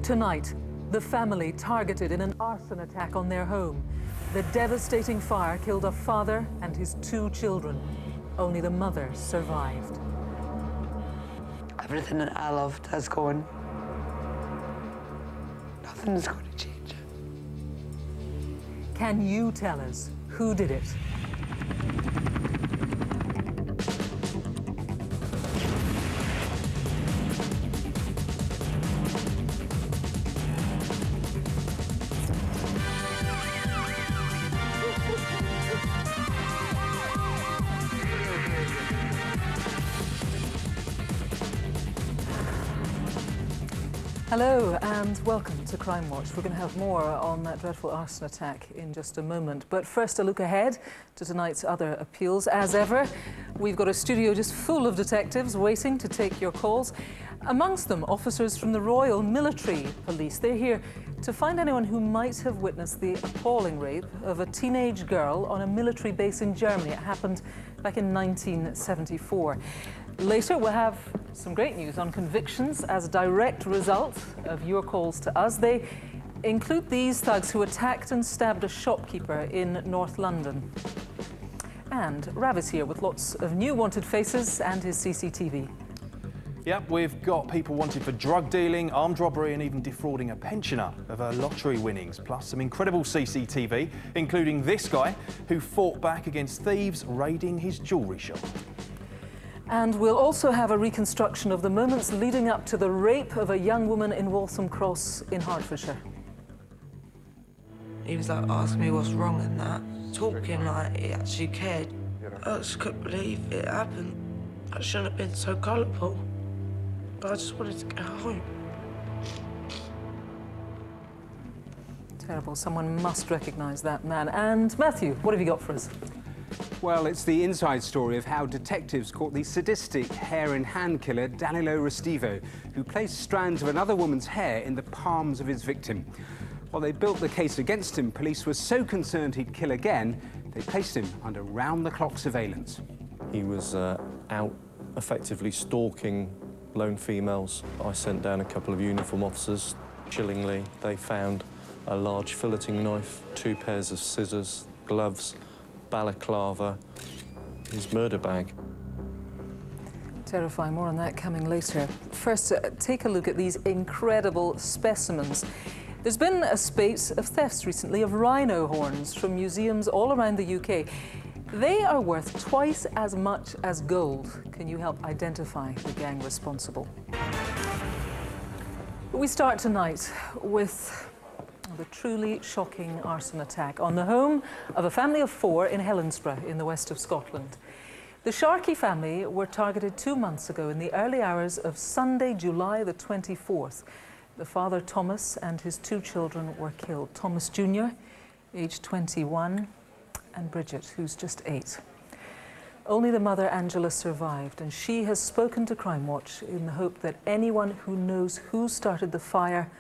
Tonight, the family targeted in an arson attack on their home. The devastating fire killed a father and his 2 children. Only the mother survived. Everything that I loved has gone. Nothing's going to change it. Can you tell us who did it? Hello and welcome to Crimewatch. We're going to have more on that dreadful arson attack in just a moment. But first, a look ahead to tonight's other appeals. As ever, we've got a studio just full of detectives waiting to take your calls. Amongst them, officers from the Royal Military Police. They're here to find anyone who might have witnessed the appalling rape of a teenage girl on a military base in Germany. It happened back in 1974. Later, we'll have some great news on convictions as a direct result of your calls to us. They include these thugs who attacked and stabbed a shopkeeper in North London. And Rav is here with lots of new wanted faces and his CCTV. Yep, we've got people wanted for drug dealing, armed robbery and even defrauding a pensioner of her lottery winnings, plus some incredible CCTV, including this guy who fought back against thieves raiding his jewellery shop. And we'll also have a reconstruction of the moments leading up to the rape of a young woman in Waltham Cross in Hertfordshire. He was like asking me what's wrong and that, talking like he actually cared. I just couldn't believe it happened. I shouldn't have been so colourful. But I just wanted to get home. Terrible. Someone must recognise that man. And Matthew, what have you got for us? Well, it's the inside story of how detectives caught the sadistic hair-in-hand killer Danilo Restivo, who placed strands of another woman's hair in the palms of his victim. While they built the case against him, police were so concerned he'd kill again, they placed him under round-the-clock surveillance. He was out effectively stalking lone females. I sent down a couple of uniform officers. Chillingly, they found a large filleting knife, 2 pairs of scissors, gloves, balaclava, his murder bag. Terrifying. More on that coming later. First, take a look at these incredible specimens. There's been a spate of thefts recently of rhino horns from museums all around the UK. They are worth twice as much as gold. Can you help identify the gang responsible? We start tonight with the truly shocking arson attack on the home of a family of 4 in Helensburgh in the west of Scotland. The Sharkey family were targeted 2 months ago in the early hours of Sunday, July the 24th. The father, Thomas, and his 2 children were killed. Thomas Jr., aged 21, and Bridget, who's just 8. Only the mother, Angela, survived, and she has spoken to Crimewatch in the hope that anyone who knows who started the fire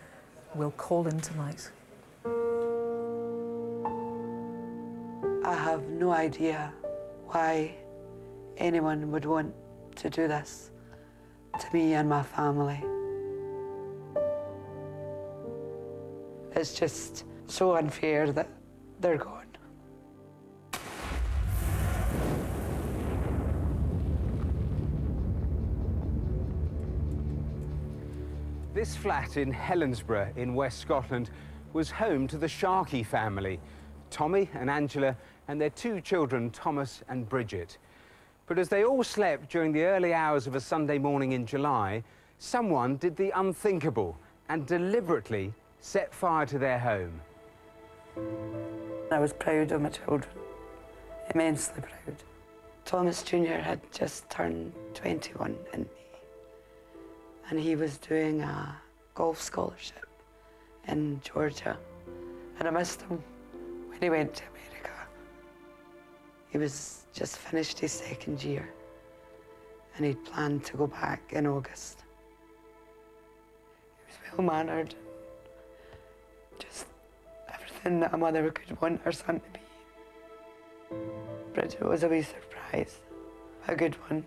will call in tonight. I have no idea why anyone would want to do this to me and my family. It's just so unfair that they're gone. This flat in Helensburgh in West Scotland was home to the Sharkey family, Tommy and Angela, and their 2 children, Thomas and Bridget. But as they all slept during the early hours of a Sunday morning in July, someone did the unthinkable and deliberately set fire to their home. I was proud of my children, immensely proud. Thomas Jr. had just turned 21 in May, and he was doing a golf scholarship in Georgia, and I missed him when he went to America. He was just finished his 2nd year, and he'd planned to go back in August. He was well-mannered, just everything that a mother could want her son to be. Bridget was a wee surprise, a good one.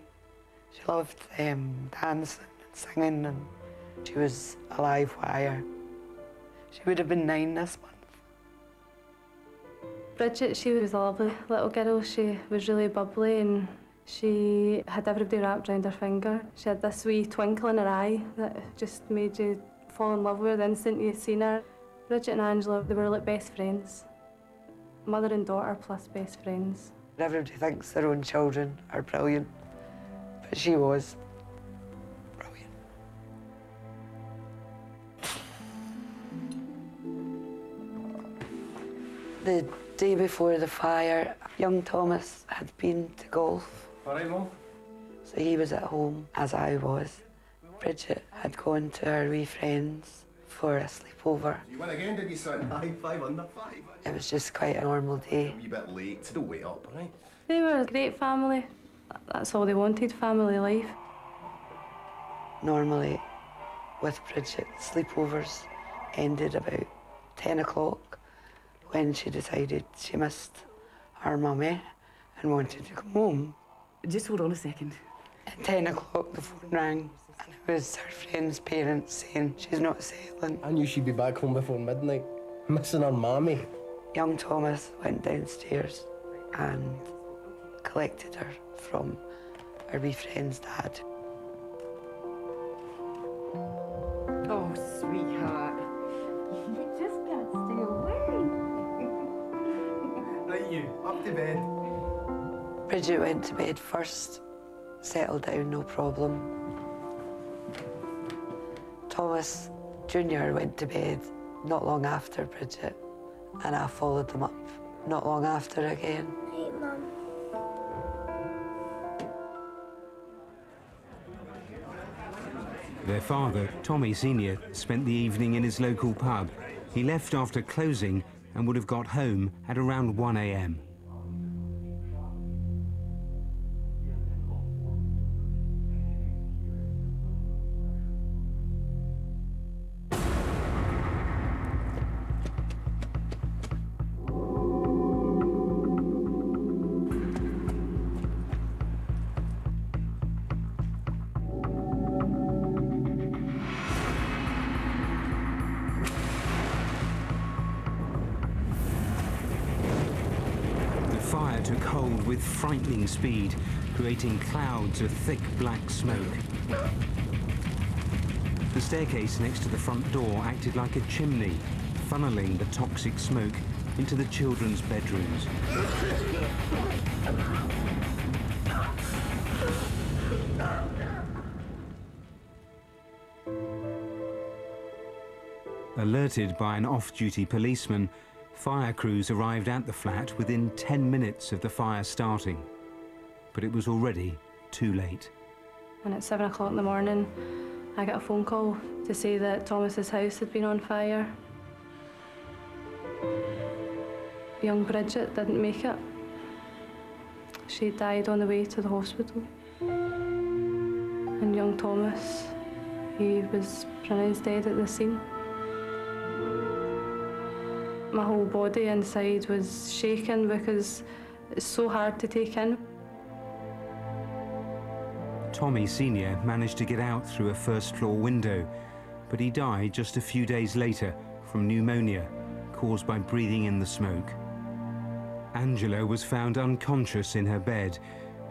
She loved dancing and singing, and she was a live wire. She would have been 9 this month. Bridget, she was a lovely little girl. She was really bubbly and she had everybody wrapped around her finger. She had this wee twinkle in her eye that just made you fall in love with her the instant you seen her. Bridget and Angela, they were like best friends. Mother and daughter plus best friends. Everybody thinks their own children are brilliant, but she was brilliant. The day before the fire, young Thomas had been to golf. All right, Mum? So he was at home, as I was. Bridget had gone to her wee friends for a sleepover. You win again, did you, son? Aye, 5 under 5. It was just quite a normal day. A wee bit late, still wait up, all right? They were a great family. That's all they wanted, family life. Normally, with Bridget, sleepovers ended about 10 o'clock when she decided she missed her mummy and wanted to come home. Just hold on a second. At 10 o'clock, the phone rang, and it was her friend's parents saying she's not settling. I knew she'd be back home before midnight, missing her mammy. Young Thomas went downstairs and collected her from her wee friend's dad. Oh, sweetheart. You just can't stay away. Right, you, up to bed. Bridget went to bed first, settled down, no problem. Thomas Jr. went to bed not long after Bridget, and I followed them up not long after again. Hey, Mum. Their father, Tommy Sr., spent the evening in his local pub. He left after closing and would have got home at around 1 a.m. The fire took hold with frightening speed, creating clouds of thick black smoke. The staircase next to the front door acted like a chimney, funneling the toxic smoke into the children's bedrooms. Alerted by an off-duty policeman, fire crews arrived at the flat within 10 minutes of the fire starting. But it was already too late. And at 7 o'clock in the morning, I got a phone call to say that Thomas's house had been on fire. Young Bridget didn't make it. She died on the way to the hospital. And young Thomas, he was pronounced dead at the scene. My whole body inside was shaking because it's so hard to take in. Tommy Sr. managed to get out through a first-floor window, but he died just a few days later from pneumonia caused by breathing in the smoke. Angela was found unconscious in her bed.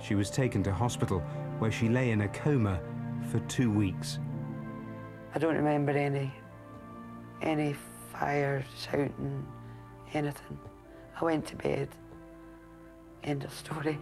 She was taken to hospital, where she lay in a coma for 2 weeks. I don't remember any fire, shouting, anything. I went to bed. End of story.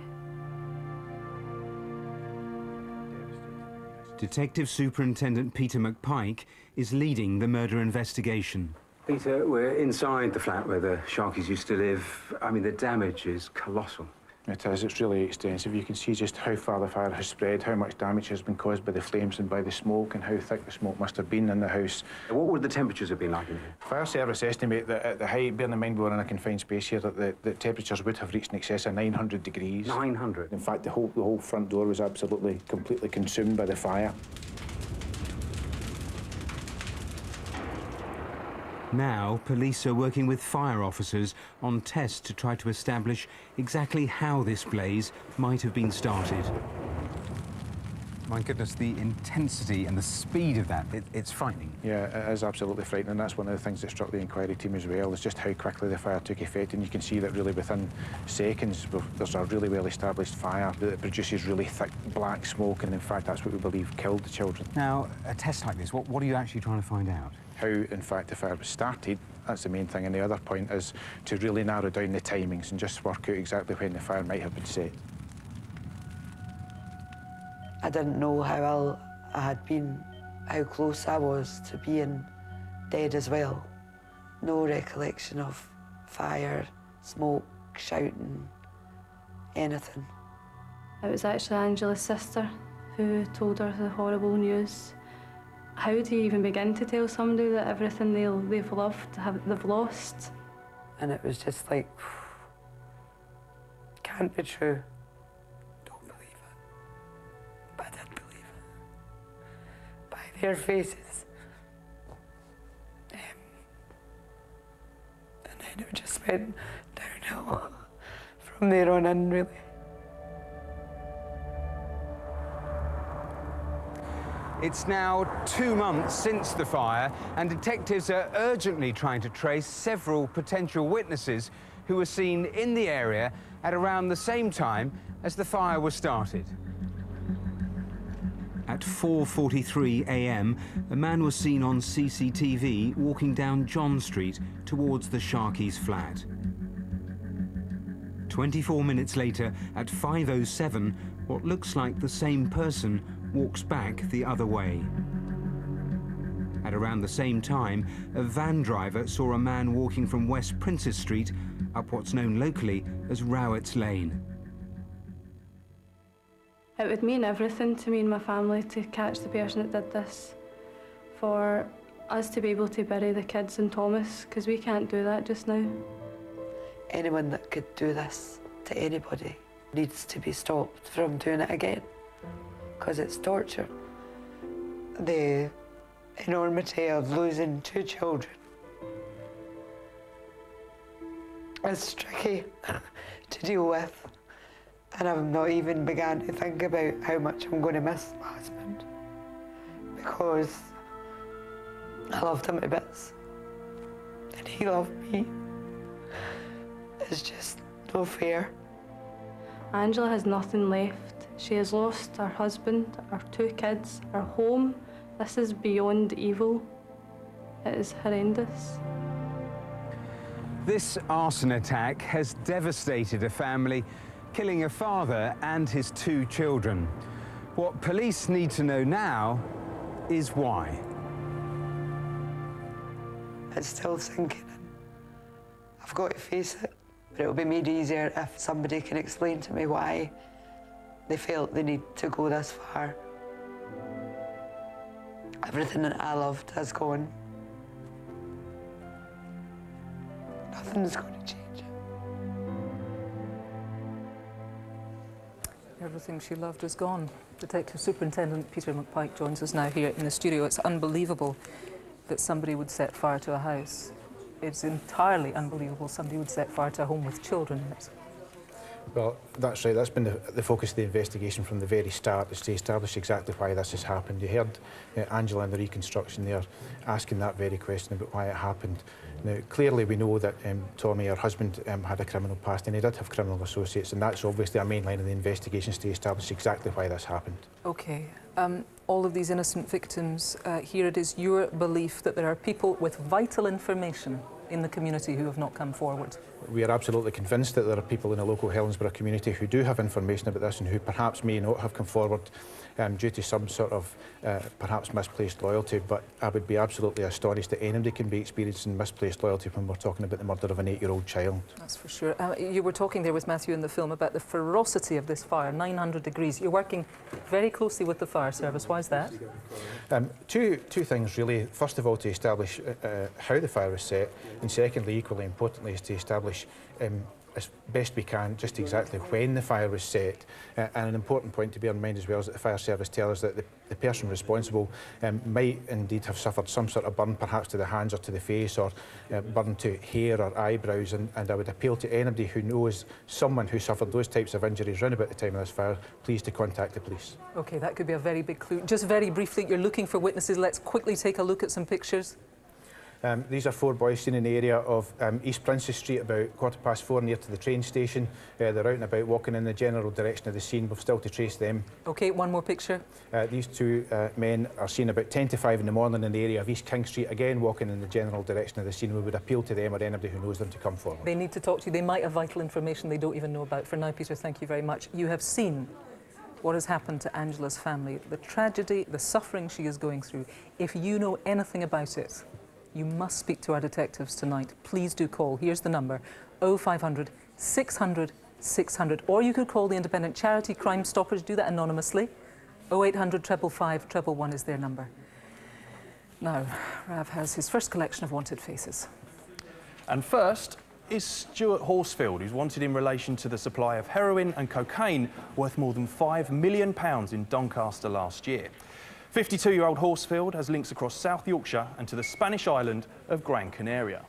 Detective Superintendent Peter McPike is leading the murder investigation. Peter, we're inside the flat where the Sharkies used to live. I mean, the damage is colossal. It is. It's really extensive. You can see just how far the fire has spread, how much damage has been caused by the flames and by the smoke, and how thick the smoke must have been in the house. What would the temperatures have been like in here? Fire service estimate that at the height, bearing in mind we were in a confined space here, that the temperatures would have reached in excess of 900 degrees. 900? In fact, the whole front door was absolutely, completely consumed by the fire. Now, police are working with fire officers on tests to try to establish exactly how this blaze might have been started. My goodness, the intensity and the speed of that, it's frightening. Yeah, it is absolutely frightening. That's one of the things that struck the inquiry team as well, is just how quickly the fire took effect. And you can see that really within seconds, there's a really well-established fire that produces really thick black smoke, and in fact, that's what we believe killed the children. Now, a test like this, what are you actually trying to find out? How, in fact, the fire was started. That's the main thing. And the other point is to really narrow down the timings and just work out exactly when the fire might have been set. I didn't know how ill I had been, how close I was to being dead as well. No recollection of fire, smoke, shouting, anything. It was actually Angela's sister who told her the horrible news. How do you even begin to tell somebody that everything they've loved, they've lost? And it was just like, can't be true. Don't believe it. But I did believe it. By their faces. And then it just went downhill from there on in, really. It's now 2 months since the fire, and detectives are urgently trying to trace several potential witnesses who were seen in the area at around the same time as the fire was started. At 4:43 a.m, a man was seen on CCTV walking down John Street towards the Sharkeys' flat. 24 minutes later, at 5:07, what looks like the same person walks back the other way. At around the same time, a van driver saw a man walking from West Princes Street up what's known locally as Rowett's Lane. It would mean everything to me and my family to catch the person that did this, for us to be able to bury the kids and Thomas, because we can't do that just now. Anyone that could do this to anybody needs to be stopped from doing it again, because it's torture. The enormity of losing 2 children is tricky to deal with, and I've not even begun to think about how much I'm going to miss my husband, because I loved him to bits and he loved me. It's just no fair. Angela has nothing left. She has lost her husband, her 2 kids, her home. This is beyond evil. It is horrendous. This arson attack has devastated a family, killing a father and his 2 children. What police need to know now is why. It's still sinking in. I've got to face it, but it'll be made easier if somebody can explain to me why they felt they need to go this far. Everything that I loved has gone. Nothing's going to change it. Everything she loved is gone. Detective Superintendent Peter McPike joins us now here in the studio. It's unbelievable that somebody would set fire to a house. It's entirely unbelievable somebody would set fire to a home with children in it. Well, that's right. That's been the focus of the investigation from the very start, is to establish exactly why this has happened. You heard Angela in the reconstruction there asking that very question about why it happened. Now, clearly we know that Tommy, her husband, had a criminal past, and he did have criminal associates, and that's obviously a main line of the investigations to establish exactly why this happened. OK. All of these innocent victims, here it is your belief that there are people with vital information in the community who have not come forward. We are absolutely convinced that there are people in the local Helensburgh community who do have information about this and who perhaps may not have come forward due to some sort of perhaps misplaced loyalty, but I would be absolutely astonished that anybody can be experiencing misplaced loyalty when we're talking about the murder of an 8-year-old child. That's for sure. You were talking there with Matthew in the film about the ferocity of this fire, 900 degrees. You're working very closely with the fire service. Why is that? Two things really. First of all, to establish how the fire was set, and secondly, equally importantly, is to establish as best we can just exactly when the fire was set. And an important point to bear in mind as well is that the fire service tell us that the person responsible might indeed have suffered some sort of burn, perhaps to the hands or to the face, or burn to hair or eyebrows. And I would appeal to anybody who knows someone who suffered those types of injuries round about the time of this fire, please to contact the police. OK, that could be a very big clue. Just very briefly, you're looking for witnesses. Let's quickly take a look at some pictures. These are 4 boys seen in the area of East Princess Street about 4:15 near to the train station. They're out and about walking in the general direction of the scene. We've still to trace them. OK, one more picture. These 2 men are seen about 10 to 5 in the morning in the area of East King Street, again walking in the general direction of the scene. We would appeal to them or anybody who knows them to come forward. They need to talk to you. They might have vital information they don't even know about. For now, Peter, thank you very much. You have seen what has happened to Angela's family, the tragedy, the suffering she is going through. If you know anything about it, you must speak to our detectives tonight. Please do call. Here's the number, 0500 600 600. Or you could call the independent charity Crime Stoppers. Do that anonymously. 0800 555 111 is their number. Now, Rav has his first collection of wanted faces. And first is Stuart Horsfield, who's wanted in relation to the supply of heroin and cocaine worth more than £5 million in Doncaster last year. 52-year-old Horsfield has links across South Yorkshire and to the Spanish island of Gran Canaria.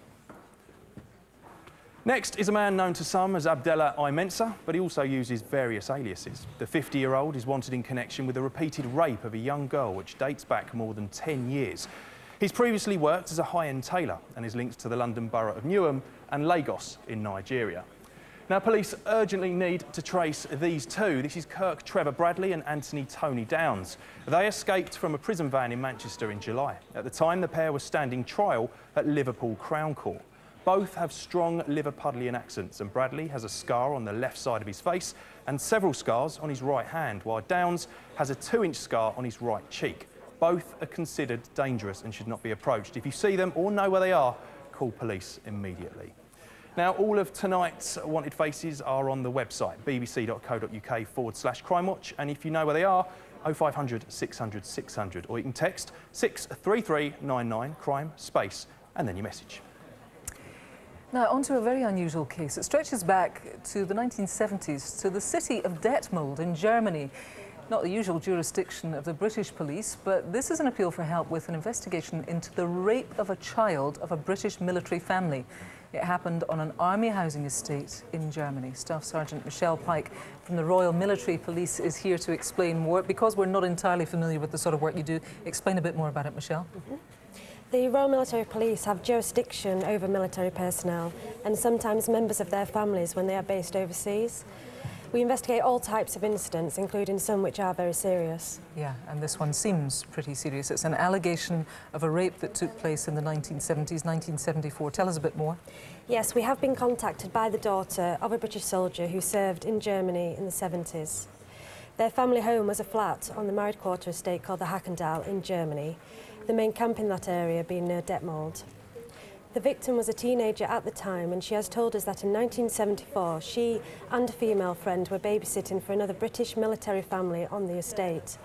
Next is a man known to some as Abdallah Imensa, but he also uses various aliases. The 50-year-old is wanted in connection with a repeated rape of a young girl which dates back more than 10 years. He's previously worked as a high-end tailor and is linked to the London borough of Newham and Lagos in Nigeria. Now, police urgently need to trace these 2. This is Kirk Trevor Bradley and Anthony Tony Downs. They escaped from a prison van in Manchester in July. At the time, the pair were standing trial at Liverpool Crown Court. Both have strong Liverpudlian accents, and Bradley has a scar on the left side of his face and several scars on his right hand, while Downs has a 2-inch scar on his right cheek. Both are considered dangerous and should not be approached. If you see them or know where they are, call police immediately. Now, all of tonight's wanted faces are on the website, bbc.co.uk/Crimewatch, and if you know where they are, 0500 600 600, or you can text 63399 crime space and then your message. Now, on to a very unusual case. It stretches back to the 1970s, to the city of Detmold in Germany. Not the usual jurisdiction of the British police, but this is an appeal for help with an investigation into the rape of a child of a British military family. It happened on an army housing estate in Germany. Staff Sergeant Michelle Pike from the Royal Military Police is here to explain more. Because we're not entirely familiar with the sort of work you do, explain a bit more about it, Michelle. The Royal Military Police have jurisdiction over military personnel and sometimes members of their families when they are based overseas. We investigate all types of incidents, including some which are very serious. Yeah, and this one seems pretty serious. It's an allegation of a rape that took place in the 1970s, 1974. Tell us a bit more. Yes, we have been contacted by the daughter of a British soldier who served in Germany in the 70s. Their family home was a flat on the married quarter estate called the Hackendal in Germany, the main camp in that area being near Detmold. The victim was a teenager at the time, and she has told us that in 1974 she and a female friend were babysitting for another British military family on the estate.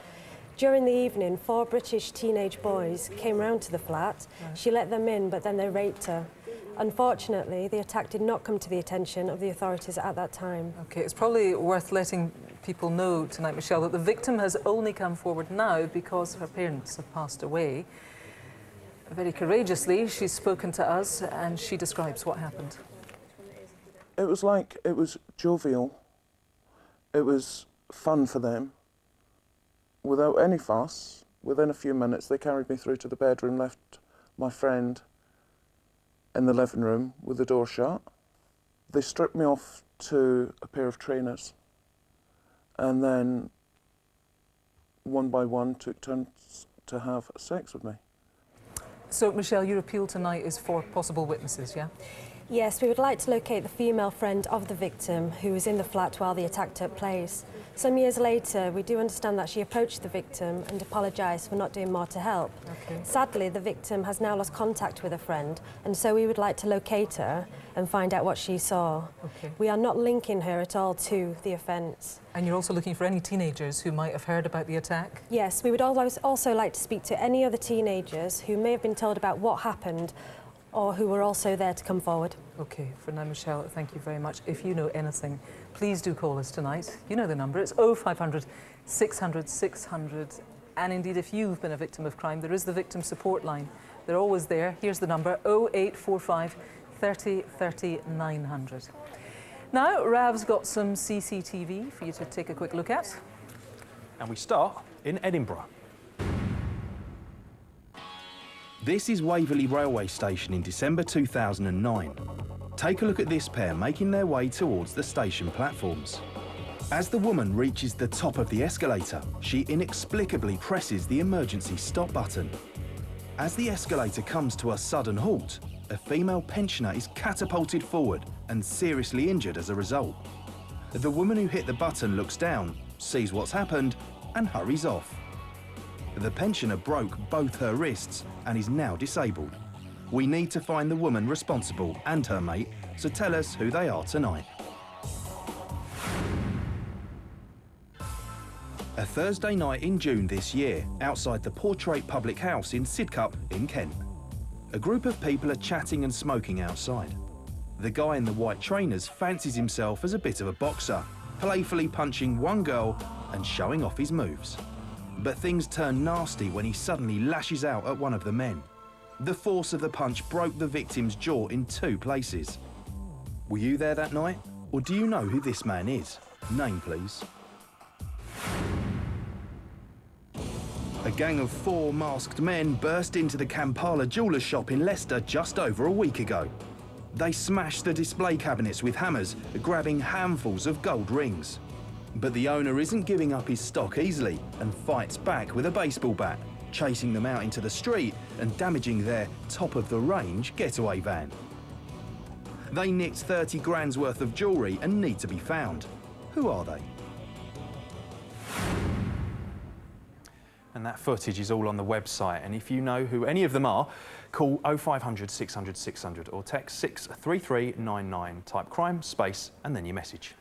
During the evening, 4 British teenage boys came round to the flat. She let them in, but then they raped her. Unfortunately, the attack did not come to the attention of the authorities at that time. OK, it's probably worth letting people know tonight, Michelle, that the victim has only come forward now because her parents have passed away. Very courageously, she's spoken to us and she describes what happened. It was jovial. It was fun for them. Without any fuss, within a few minutes, they carried me through to the bedroom, left my friend in the living room with the door shut. They stripped me off to a pair of trainers and then, one by one, took turns to have sex with me. So, Michelle, your appeal tonight is for possible witnesses, yeah? Yes, we would like to locate the female friend of the victim who was in the flat while the attack took place. Some years later, we do understand that she approached the victim and apologised for not doing more to help. Okay. Sadly, the victim has now lost contact with a friend, and so we would like to locate her and find out what she saw. Okay. We are not linking her at all to the offence. And you're also looking for any teenagers who might have heard about the attack? Yes, we would also like to speak to any other teenagers who may have been told about what happened or who were also there to come forward. OK, for now, Michelle, thank you very much. If you know anything, please do call us tonight. You know the number. It's 0500 600 600. And indeed, if you've been a victim of crime, there is the victim support line. They're always there. Here's the number, 0845 30 30 900. Now, Rav's got some CCTV for you to take a quick look at. And we start in Edinburgh. This is Waverley Railway Station in December 2009. Take a look at this pair making their way towards the station platforms. As the woman reaches the top of the escalator, she inexplicably presses the emergency stop button. As the escalator comes to a sudden halt, a female pensioner is catapulted forward and seriously injured as a result. The woman who hit the button looks down, sees what's happened, and hurries off. The pensioner broke both her wrists and is now disabled. We need to find the woman responsible and her mate, so tell us who they are tonight. A Thursday night in June this year, outside the Portrait Public House in Sidcup in Kent. A group of people are chatting and smoking outside. The guy in the white trainers fancies himself as a bit of a boxer, playfully punching one girl and showing off his moves. But things turn nasty when he suddenly lashes out at one of the men. The force of the punch broke the victim's jaw in 2 places. Were you there that night? Or do you know who this man is? Name, please. A gang of 4 masked men burst into the Kampala jeweller's shop in Leicester just over a week ago. They smashed the display cabinets with hammers, grabbing handfuls of gold rings. But the owner isn't giving up his stock easily and fights back with a baseball bat, chasing them out into the street and damaging their top-of-the-range getaway van. They nicked 30 grand's worth of jewellery and need to be found. Who are they? And that footage is all on the website. And if you know who any of them are, call 0500 600 600 or text 63399. Type crime, space, and then your message.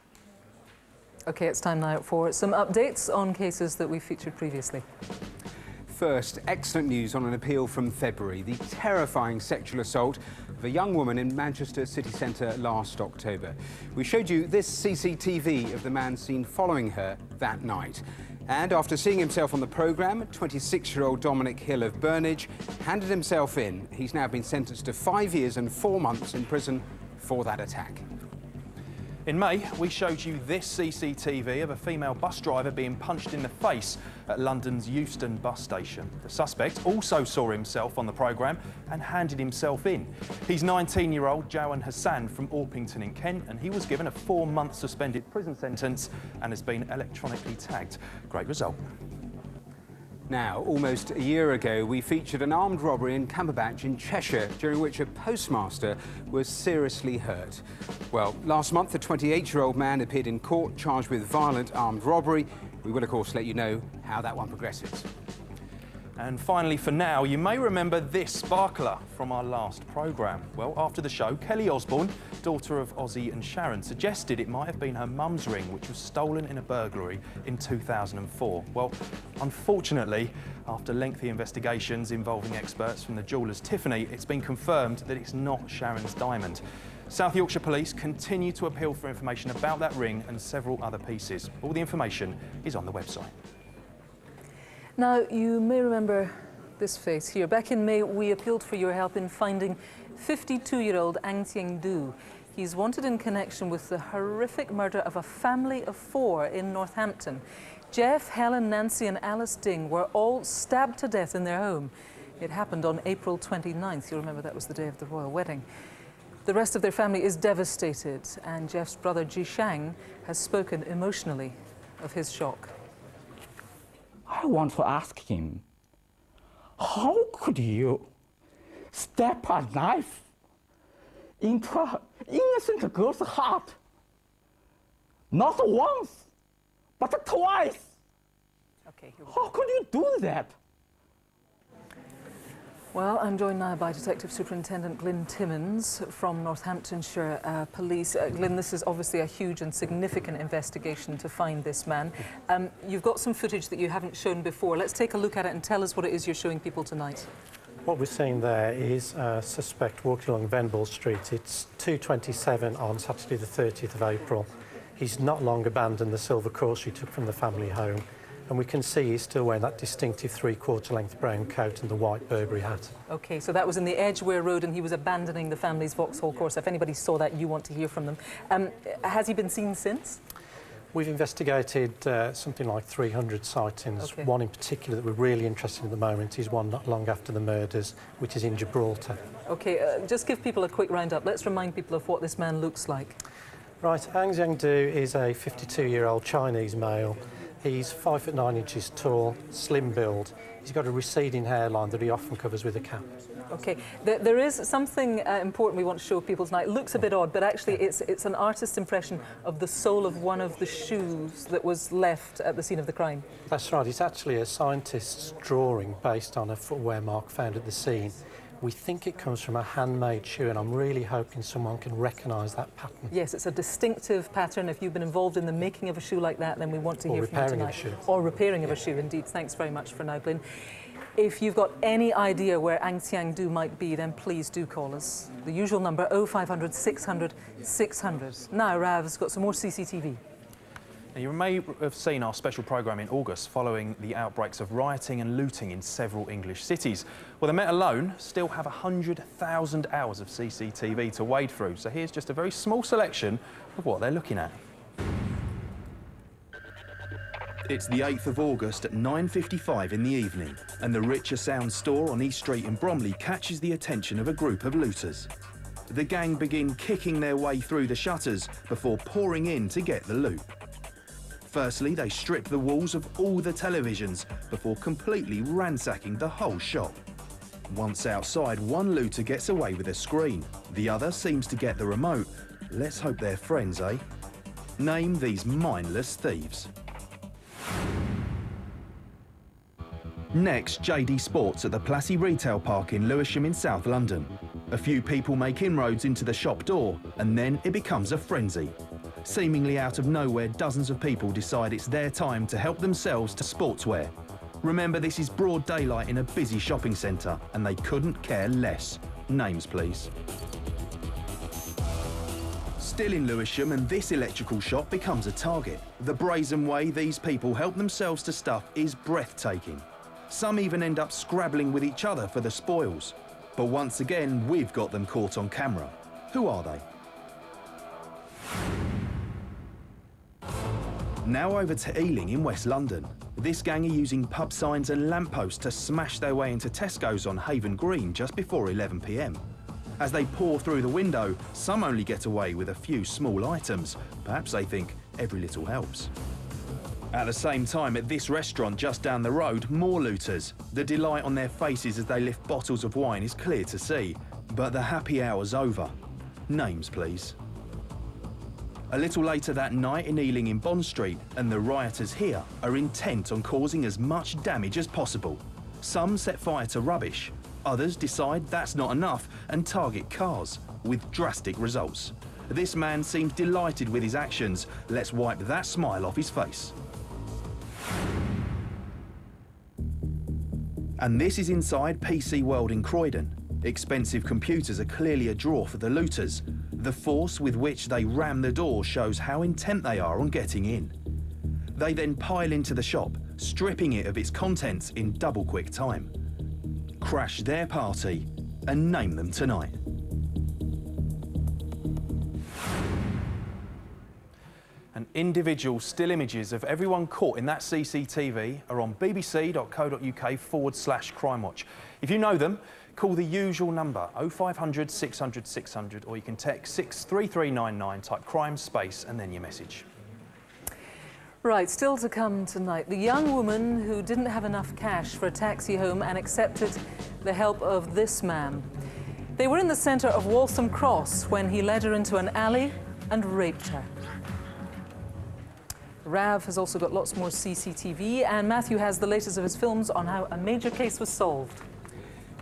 OK, it's time now for some updates on cases that we featured previously. First, excellent news on an appeal from February, the terrifying sexual assault of a young woman in Manchester city centre last October. We showed you this CCTV of the man seen following her that night. And after seeing himself on the programme, 26-year-old Dominic Hill of Burnage handed himself in. He's now been sentenced to 5 years and 4 months in prison for that attack. In May, we showed you this CCTV of a female bus driver being punched in the face at London's Euston bus station. The suspect also saw himself on the programme and handed himself in. He's 19-year-old Jawan Hassan from Orpington in Kent, and he was given a 4-month suspended prison sentence and has been electronically tagged. Great result. Now, almost a year ago, we featured an armed robbery in Cumberbatch in Cheshire, during which a postmaster was seriously hurt. Well, last month, a 28-year-old man appeared in court charged with violent armed robbery. We will, of course, let you know how that one progresses. And finally, for now, you may remember this sparkler from our last programme. Well, after the show, Kelly Osborne, daughter of Ozzy and Sharon, suggested it might have been her mum's ring, which was stolen in a burglary in 2004. Well, unfortunately, after lengthy investigations involving experts from the jewellers Tiffany, it's been confirmed that it's not Sharon's diamond. South Yorkshire Police continue to appeal for information about that ring and several other pieces. All the information is on the website. Now, you may remember this face here. Back in May, we appealed for your help in finding 52-year-old Ang Tieng Du. He's wanted in connection with the horrific murder of a family of 4 in Northampton. Jeff, Helen, Nancy and Alice Ding were all stabbed to death in their home. It happened on April 29th. You'll remember that was the day of the royal wedding. The rest of their family is devastated, and Jeff's brother Ji Shang has spoken emotionally of his shock. I want to ask him, how could you stab a knife into an innocent girl's heart? Not once, but twice. Okay, how could you do that? Well, I'm joined now by Detective Superintendent Glyn Timmins from Northamptonshire Police. Glyn, this is obviously a huge and significant investigation to find this man. You've got some footage that you haven't shown before. Let's take a look at it and tell us what it is you're showing people tonight. What we're seeing there is a suspect walking along Venable Street. It's 2:27 on Saturday the 30th of April. He's not long abandoned the silver Corsa he took from the family home, and we can see he's still wearing that distinctive three-quarter length brown coat and the white Burberry hat. OK, so that was in the Edgware Road and he was abandoning the family's Vauxhall Corsa. If anybody saw that, you want to hear from them. Has he been seen since? We've investigated something like 300 sightings. Okay. One in particular that we're really interested in at the moment is one not long after the murders, which is in Gibraltar. OK, just give people a quick roundup. Let's remind people of what this man looks like. Right, Ang Jiangdu is a 52-year-old Chinese male. He's 5'9" tall, slim build. He's got a receding hairline that he often covers with a cap. OK, there is something important we want to show people tonight. It looks a bit odd, but actually it's an artist's impression of the sole of one of the shoes that was left at the scene of the crime. That's right, it's actually a scientist's drawing based on a footwear mark found at the scene. We think it comes from a handmade shoe, and I'm really hoping someone can recognise that pattern. Yes, it's a distinctive pattern. If you've been involved in the making of a shoe like that, then we want to hear from you tonight. Or repairing of a shoe. Or repairing of a shoe, indeed. Thanks very much for now, Glyn. If you've got any idea where Ang Jiangdu might be, then please do call us. The usual number, 0500 600 600. Now, Rav's got some more CCTV. Now, you may have seen our special programme in August following the outbreaks of rioting and looting in several English cities. Well, the Met alone still have 100,000 hours of CCTV to wade through. So here's just a very small selection of what they're looking at. It's the 8th of August at 9:55 in the evening, and the Richer Sound store on East Street in Bromley catches the attention of a group of looters. The gang begin kicking their way through the shutters before pouring in to get the loot. Firstly, they strip the walls of all the televisions before completely ransacking the whole shop. Once outside, one looter gets away with a screen. The other seems to get the remote. Let's hope they're friends, eh? Name these mindless thieves. Next, JD Sports at the Plassey Retail Park in Lewisham in South London. A few people make inroads into the shop door, and then it becomes a frenzy. Seemingly out of nowhere, dozens of people decide it's their time to help themselves to sportswear. Remember, this is broad daylight in a busy shopping centre, and they couldn't care less. Names, please. Still in Lewisham, and this electrical shop becomes a target. The brazen way these people help themselves to stuff is breathtaking. Some even end up scrabbling with each other for the spoils. But once again, we've got them caught on camera. Who are they? Now over to Ealing in West London. This gang are using pub signs and lampposts to smash their way into Tesco's on Haven Green just before 11 p.m. As they pour through the window, some only get away with a few small items. Perhaps they think every little helps. At the same time, at this restaurant just down the road, more looters. The delight on their faces as they lift bottles of wine is clear to see. But the happy hour's over. Names, please. A little later that night in Ealing in Bond Street, and the rioters here are intent on causing as much damage as possible. Some set fire to rubbish. Others decide that's not enough and target cars, with drastic results. This man seems delighted with his actions. Let's wipe that smile off his face. And this is inside PC World in Croydon. Expensive computers are clearly a draw for the looters. The force with which they ram the door shows how intent they are on getting in. They then pile into the shop, stripping it of its contents in double quick time. Crash their party and name them tonight. And individual still images of everyone caught in that CCTV are on bbc.co.uk/Crimewatch. If you know them, call the usual number 0500 600 600, or you can text 63399, type crime space and then your message. Right, still to come tonight. The young woman who didn't have enough cash for a taxi home and accepted the help of this man. They were in the centre of Waltham Cross when he led her into an alley and raped her. Rav has also got lots more CCTV, and Matthew has the latest of his films on how a major case was solved.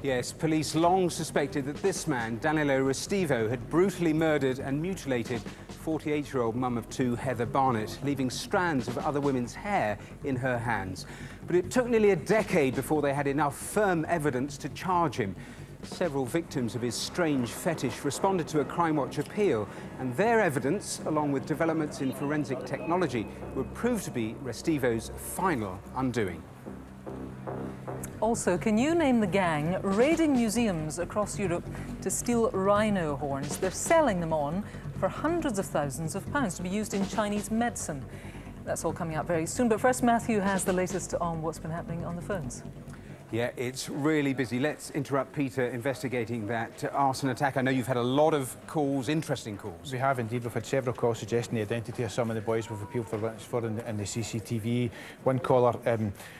Yes, police long suspected that this man, Danilo Restivo, had brutally murdered and mutilated 48-year-old mum of two, Heather Barnett, leaving strands of other women's hair in her hands. But it took nearly a decade before they had enough firm evidence to charge him. Several victims of his strange fetish responded to a Crimewatch appeal, and their evidence, along with developments in forensic technology, would prove to be Restivo's final undoing. Also, can you name the gang raiding museums across Europe to steal rhino horns? They're selling them on for hundreds of thousands of pounds to be used in Chinese medicine. That's all coming up very soon. But first, Matthew has the latest on what's been happening on the phones. Yeah, it's really busy. Let's interrupt Peter investigating that arson attack. I know you've had a lot of calls, interesting calls. We have indeed. We've had several calls suggesting the identity of some of the boys we've appealed for witness for in the CCTV. One caller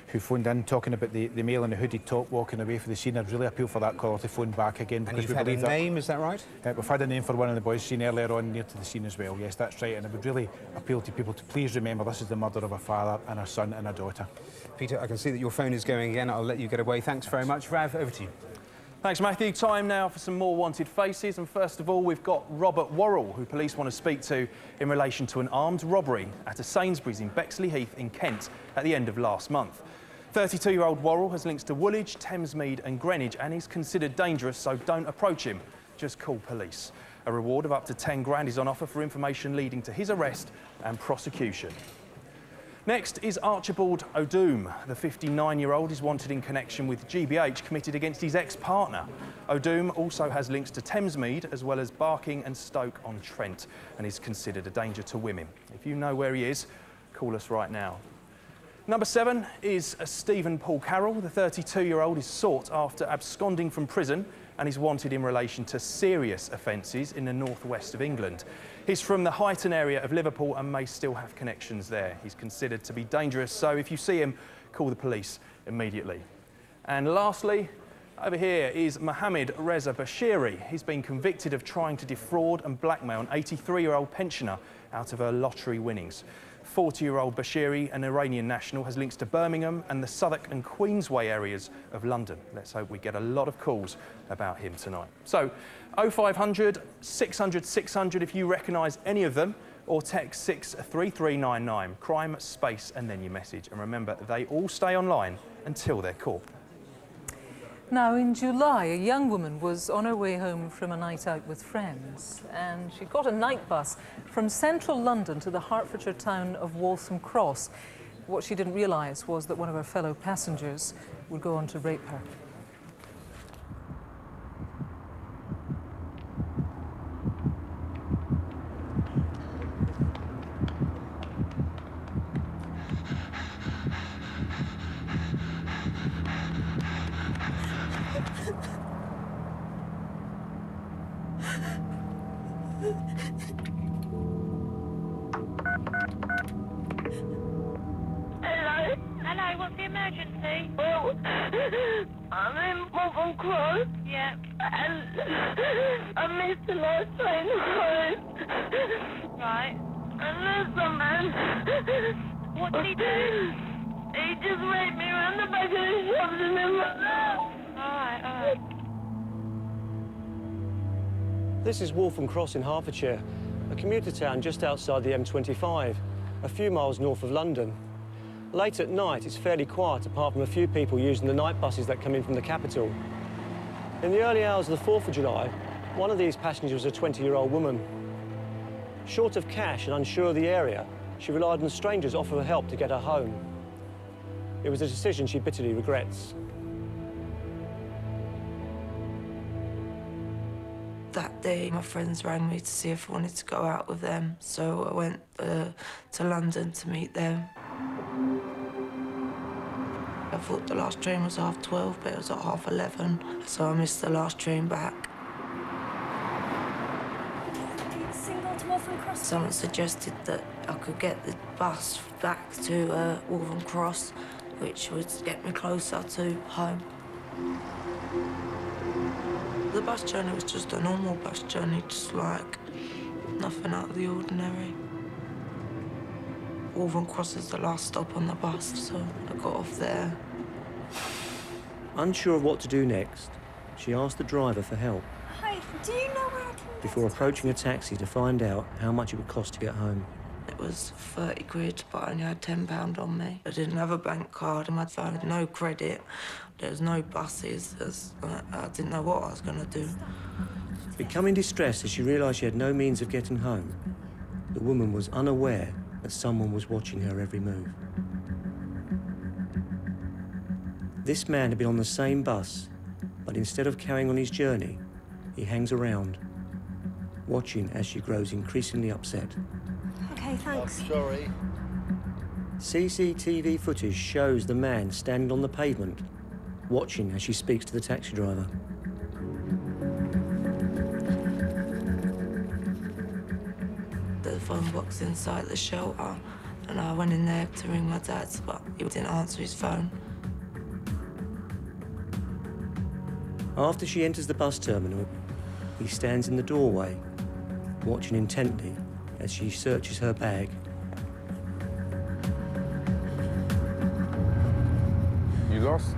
who phoned in talking about the male in the hooded top walking away from the scene. I'd really appeal for that caller to phone back again. And you've had a name, is that right? We've had a name for one of the boys seen earlier on near to the scene as well. Yes, that's right. And I would really appeal to people to please remember this is the murder of a father and a son and a daughter. Peter, I can see that your phone is going again. I'll let you get away. Thanks very much. Rav, over to you. Thanks, Matthew. Time now for some more wanted faces. And first of all, we've got Robert Worrell, who police want to speak to in relation to an armed robbery at a Sainsbury's in Bexleyheath in Kent at the end of last month. 32-year-old Worrell has links to Woolwich, Thamesmead and Greenwich and is considered dangerous, so don't approach him. Just call police. A reward of up to 10 grand is on offer for information leading to his arrest and prosecution. Next is Archibald O'Doom. The 59-year-old is wanted in connection with GBH committed against his ex-partner. O'Doom also has links to Thamesmead as well as Barking and Stoke-on-Trent and is considered a danger to women. If you know where he is, call us right now. Number 7 is Stephen Paul Carroll. The 32-year-old is sought after absconding from prison and is wanted in relation to serious offences in the northwest of England. He's from the Huyton area of Liverpool and may still have connections there. He's considered to be dangerous, so if you see him, call the police immediately. And lastly, over here is Mohammed Reza Bashiri. He's been convicted of trying to defraud and blackmail an 83-year-old pensioner out of her lottery winnings. 40-year-old Bashiri, an Iranian national, has links to Birmingham and the Southwark and Queensway areas of London. Let's hope we get a lot of calls about him tonight. So, 0500 600 600 if you recognise any of them, or text 63399, crime space and then your message. And remember, they all stay online until they're caught. Now, in July, a young woman was on her way home from a night out with friends, and she got a night bus from central London to the Hertfordshire town of Waltham Cross. What she didn't realise was that one of her fellow passengers would go on to rape her. Hello, what's the emergency? Well, I'm in Waltham Cross. Yeah. And I missed the last train home. Right. And there's some man. What did he do? He just raped me around the back of the shop and then Alright. This is Waltham Cross in Hertfordshire, a commuter town just outside the M25, a few miles north of London. Late at night, it's fairly quiet, apart from a few people using the night buses that come in from the capital. In the early hours of the 4th of July, one of these passengers was a 20-year-old woman. Short of cash and unsure of the area, she relied on strangers offering her help to get her home. It was a decision she bitterly regrets. That day, my friends rang me to see if I wanted to go out with them, so I went to London to meet them. I thought the last train was 12:30, but it was at 11:30, so I missed the last train back. Single to Waltham Cross? Someone suggested that I could get the bus back to Waltham Cross, which would get me closer to home. The bus journey was just a normal bus journey, just like nothing out of the ordinary. Waltham Cross is the last stop on the bus, so I got off there. Unsure of what to do next, she asked the driver for help. Hi, do you know where I can before approaching a taxi to find out how much it would cost to get home. It was 30 quid, but I only had £10 on me. I didn't have a bank card and my phone had no credit. There was no buses. I didn't know what I was going to do. Becoming distressed as she realised she had no means of getting home, the woman was unaware that someone was watching her every move. This man had been on the same bus, but instead of carrying on his journey, he hangs around, watching as she grows increasingly upset. OK, thanks. I'm sorry. CCTV footage shows the man standing on the pavement, watching as she speaks to the taxi driver. The phone box inside the shelter, and I went in there to ring my dad's, but he didn't answer his phone. After she enters the bus terminal, he stands in the doorway, watching intently as she searches her bag. You lost?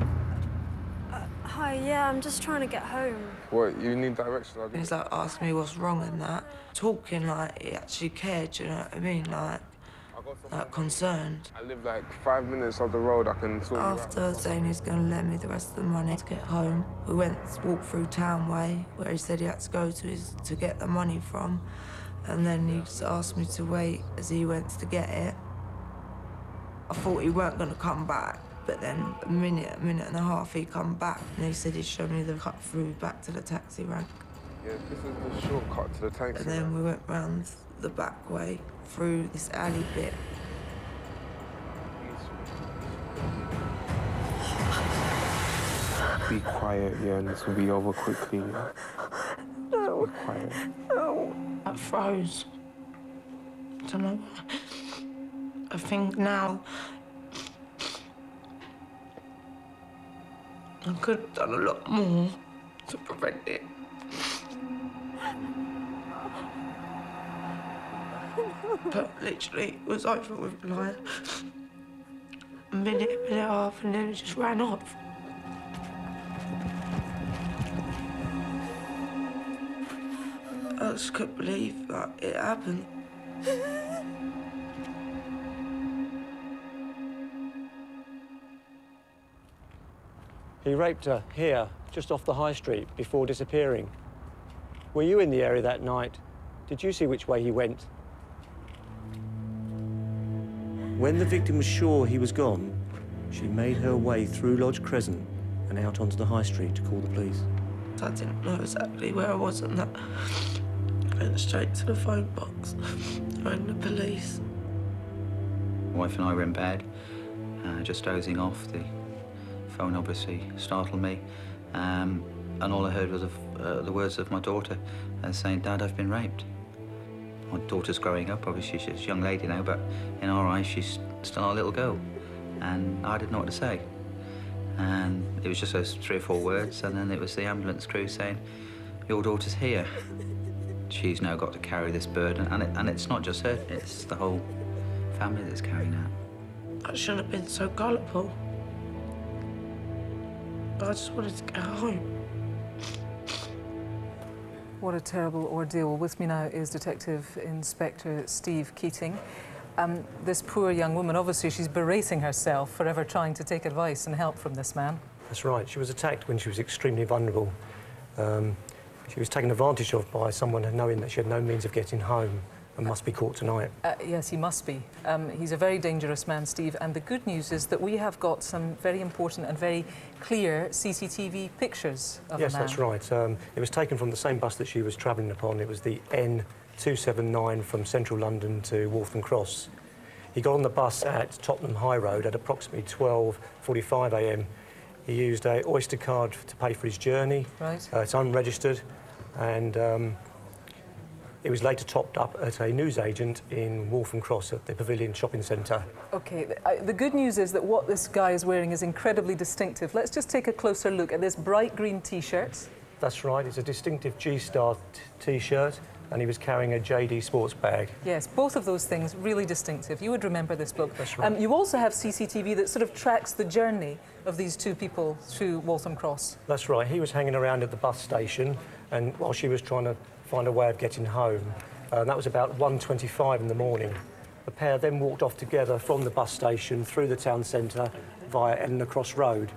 Hi, yeah, I'm just trying to get home. What, you need directions? He's like asking me what's wrong and that, talking like he actually cared, do you know what I mean? Like concerned. I live like 5 minutes off the road, I can sort you out. After saying he's going to lend me the rest of the money to get home, we walked through Townway, where he said he had to go to get the money from, and then he just asked me to wait as he went to get it. I thought he weren't going to come back, but then a minute and a half he come back, and he said he'd show me the cut through back to the taxi rank. Yeah, this is the shortcut to the taxi. And then we went round the back way through this alley bit. Be quiet, yeah, and this will be over quickly. Yeah? No. Be quiet. No. I froze. I don't know. I think now I could have done a lot more to prevent it. But literally, it was over with like a minute and a half, and then it just ran off. I just couldn't believe that it happened. He raped her here, just off the high street, before disappearing. Were you in the area that night? Did you see which way he went? When the victim was sure he was gone, she made her way through Lodge Crescent and out onto the high street to call the police. I didn't know exactly where I was, and that I went straight to the phone box, rang the police. My wife and I were in bed, just dozing off. The phone obviously startled me, and all I heard was the words of my daughter saying, "Dad, I've been raped." My daughter's growing up, obviously she's a young lady now, but in our eyes she's still a little girl, and I didn't know what to say. And it was just those 3 or 4 words, and then it was the ambulance crew saying, "Your daughter's here." She's now got to carry this burden, and it's not just her, it's the whole family that's carrying that. I shouldn't have been so gullible. I just wanted to get home. What a terrible ordeal. With me now is Detective Inspector Steve Keating. This poor young woman, obviously she's berating herself for ever trying to take advice and help from this man. That's right. She was attacked when she was extremely vulnerable. She was taken advantage of by someone knowing that she had no means of getting home and must be caught tonight. Yes, he must be. He's a very dangerous man, Steve, and the good news is that we have got some very important and very clear CCTV pictures of a man. Yes, that's right. It was taken from the same bus that she was travelling upon. It was the N279 from central London to Waltham Cross. He got on the bus at Tottenham High Road at approximately 12:45 a.m. He used a Oyster card to pay for his journey. Right. It's unregistered, and it was later topped up at a newsagent in Waltham Cross at the Pavilion Shopping Centre. OK, the good news is that what this guy is wearing is incredibly distinctive. Let's just take a closer look at this bright green T-shirt. That's right, it's a distinctive G-Star T-shirt, and he was carrying a JD sports bag. Yes, both of those things really distinctive. You would remember this bloke. That's right. You also have CCTV that sort of tracks the journey of these 2 people through Waltham Cross. That's right, he was hanging around at the bus station, and while she was trying to find a way of getting home. That was about 1:25 in the morning. The pair then walked off together from the bus station through the town centre via Edna Cross Road.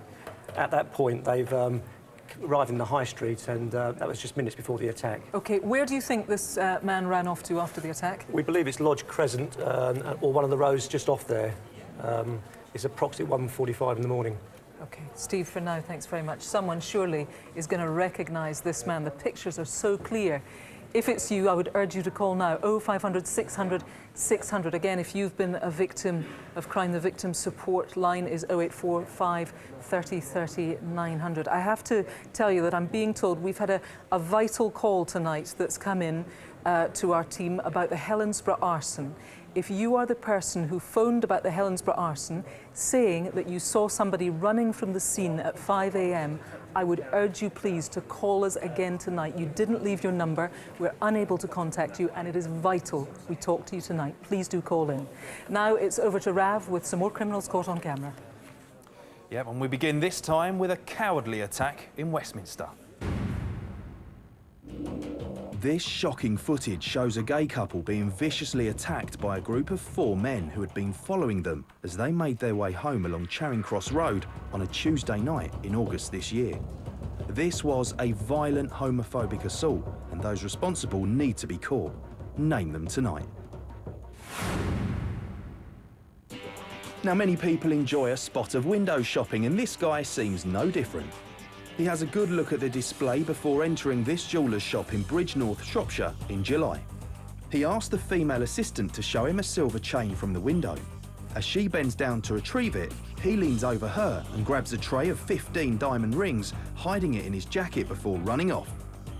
At that point, they've arrived in the high street, and that was just minutes before the attack. OK, where do you think this man ran off to after the attack? We believe it's Lodge Crescent, or one of the roads just off there. It's approximately 1:45 in the morning. OK, Steve, for now, thanks very much. Someone surely is going to recognise this man. The pictures are so clear. If it's you, I would urge you to call now, 0500 600 600. Again, if you've been a victim of crime, the victim support line is 0845 30 30 900. I have to tell you that I'm being told we've had a vital call tonight that's come in to our team about the Helensburgh arson. If you are the person who phoned about the Helensburgh arson, saying that you saw somebody running from the scene at 5 a.m, I would urge you please to call us again tonight. You didn't leave your number, we're unable to contact you, and it is vital we talk to you tonight. Please do call in. Now it's over to Rav with some more criminals caught on camera. Yep, and we begin this time with a cowardly attack in Westminster. This shocking footage shows a gay couple being viciously attacked by a group of 4 men who had been following them as they made their way home along Charing Cross Road on a Tuesday night in August this year. This was a violent homophobic assault, and those responsible need to be caught. Name them tonight. Now, many people enjoy a spot of window shopping, and this guy seems no different. He has a good look at the display before entering this jeweller's shop in Bridgnorth, Shropshire in July. He asked the female assistant to show him a silver chain from the window. As she bends down to retrieve it, he leans over her and grabs a tray of 15 diamond rings, hiding it in his jacket before running off.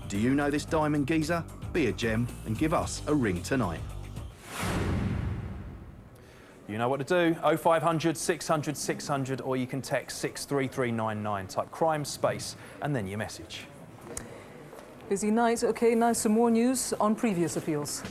Do you know this diamond geezer? Be a gem and give us a ring tonight. You know what to do, 0500 600 600, or you can text 63399, type crime space and then your message. Busy night. OK, now some more news on previous appeals.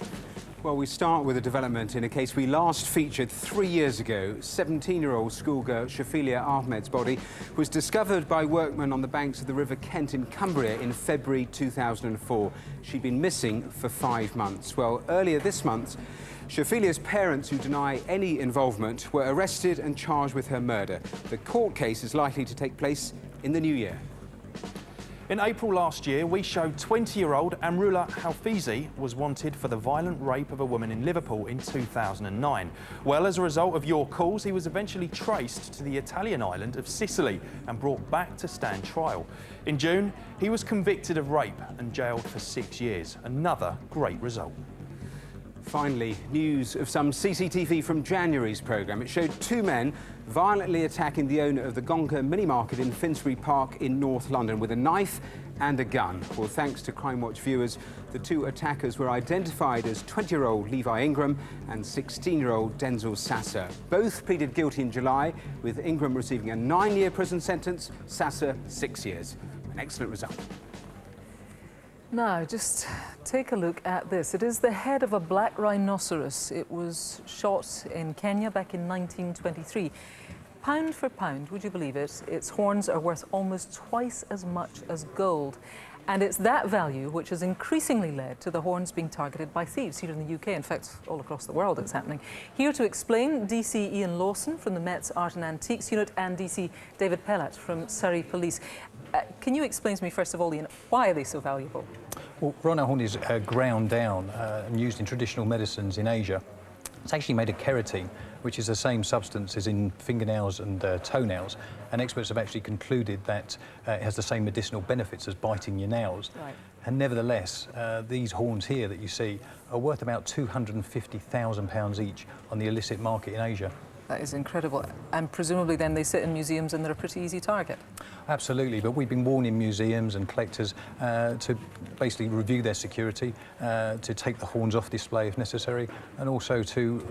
Well, we start with a development in a case we last featured 3 years ago. 17-year-old schoolgirl Shafila Ahmed's body was discovered by workmen on the banks of the River Kent in Cumbria in February 2004. She'd been missing for 5 months. Well, earlier this month, Shafila's parents, who deny any involvement, were arrested and charged with her murder. The court case is likely to take place in the new year. In April last year, we showed 20-year-old Amrullah Hafeezi was wanted for the violent rape of a woman in Liverpool in 2009. Well, as a result of your calls, he was eventually traced to the Italian island of Sicily and brought back to stand trial. In June, he was convicted of rape and jailed for 6 years. Another great result. Finally, news of some CCTV from January's programme. It showed 2 men violently attacking the owner of the Gonka mini market in Finsbury Park in North London with a knife and a gun. Well, thanks to Crimewatch viewers, the 2 attackers were identified as 20-year-old Levi Ingram and 16-year-old Denzel Sasser. Both pleaded guilty in July, with Ingram receiving a 9-year prison sentence, Sasser 6 years. An excellent result. Now, just take a look at this. It is the head of a black rhinoceros. It was shot in Kenya back in 1923. Pound for pound, would you believe it, its horns are worth almost twice as much as gold. And it's that value which has increasingly led to the horns being targeted by thieves here in the UK. In fact, all across the world it's happening. Here to explain, DC Ian Lawson from the Met's Art and Antiques Unit and DC David Pellat from Surrey Police. Can you explain to me, first of all, Ian, why are they so valuable? Well, rhino horn is ground down and used in traditional medicines in Asia. It's actually made of keratin, which is the same substance as in fingernails and toenails, and experts have actually concluded that it has the same medicinal benefits as biting your nails. Right. And nevertheless, these horns here that you see are worth about £250,000 each on the illicit market in Asia. That is incredible. And presumably then they sit in museums and they're a pretty easy target. Absolutely, but we've been warning museums and collectors to basically review their security, to take the horns off display if necessary, and also to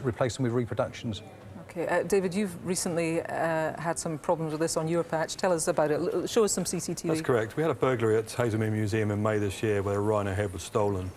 replace them with reproductions. Okay, David, you've recently had some problems with this on your patch. Tell us about it. Show us some CCTV. That's correct. We had a burglary at Hazelmere Museum in May this year where a rhino head was stolen.